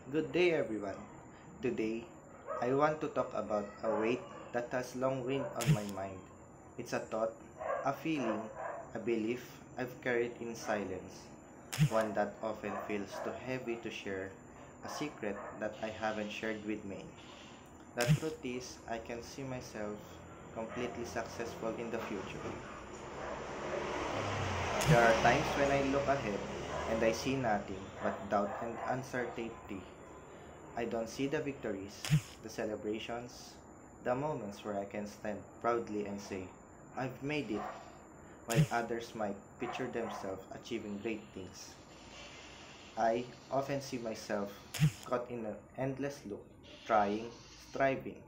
Good day, everyone. Today, I want to talk about a weight that has long been on my mind. It's a thought, a feeling, a belief I've carried in silence, one that often feels too heavy to share, a secret that I haven't shared with many. The truth is, I can see myself completely successful in the future. There are times when I look ahead and I see nothing but doubt and uncertainty. I don't see the victories, the celebrations, the moments where I can stand proudly and say, I've made it, while others might picture themselves achieving great things. I often see myself caught in an endless loop, trying, striving,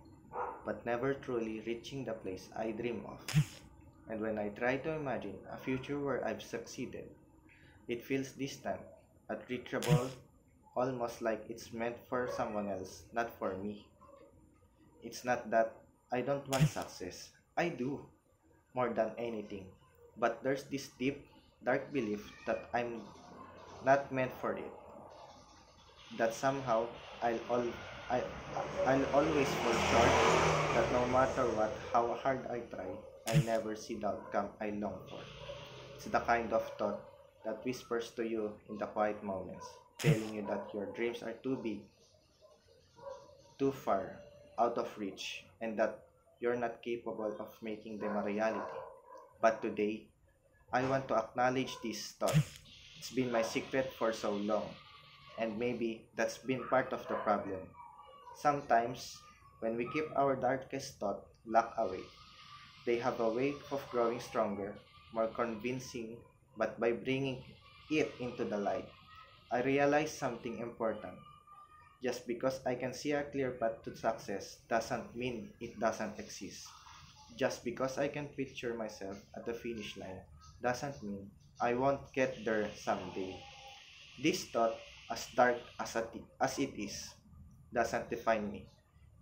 but never truly reaching the place I dream of. And when I try to imagine a future where I've succeeded, it feels distant, unreachable, almost like it's meant for someone else, not for me. It's not that I don't want success. I do, more than anything. But there's this deep, dark belief that I'm not meant for it. That somehow I'll all I I'll always fall short. That no matter what, how hard I try, I'll never see the outcome I long for. It's the kind of thought that whispers to you in the quiet moments, telling you that your dreams are too big, too far, out of reach, and that you're not capable of making them a reality. But today, I want to acknowledge this thought. It's been my secret for so long, and maybe that's been part of the problem. Sometimes, when we keep our darkest thought locked away, they have a way of growing stronger, more convincing, but by bringing it into the light, I realize something important. Just because I can see a clear path to success doesn't mean it doesn't exist. Just because I can picture myself at the finish line doesn't mean I won't get there someday. This thought, as dark as it is, doesn't define me.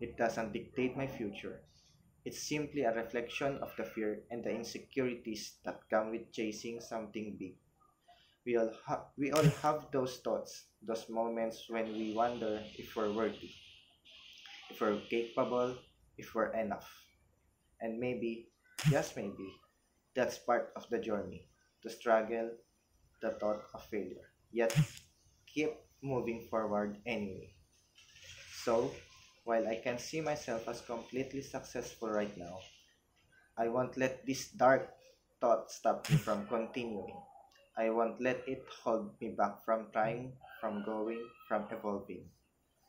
It doesn't dictate my future. It's simply a reflection of the fear and the insecurities that come with chasing something big. We all have those thoughts, those moments when we wonder if we're worthy, if we're capable, if we're enough. And maybe, just maybe, that's part of the journey, to struggle, the thought of failure, yet keep moving forward anyway. So, while I can see myself as completely successful right now, I won't let this dark thought stop me from continuing. I won't let it hold me back from trying, from growing, from evolving.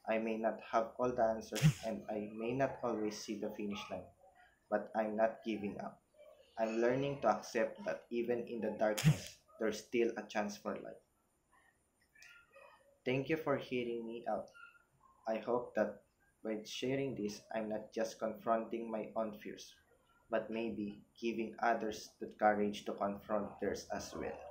I may not have all the answers and I may not always see the finish line, but I'm not giving up. I'm learning to accept that even in the darkness, there's still a chance for life. Thank you for hearing me out. I hope that by sharing this, I'm not just confronting my own fears, but maybe giving others the courage to confront theirs as well.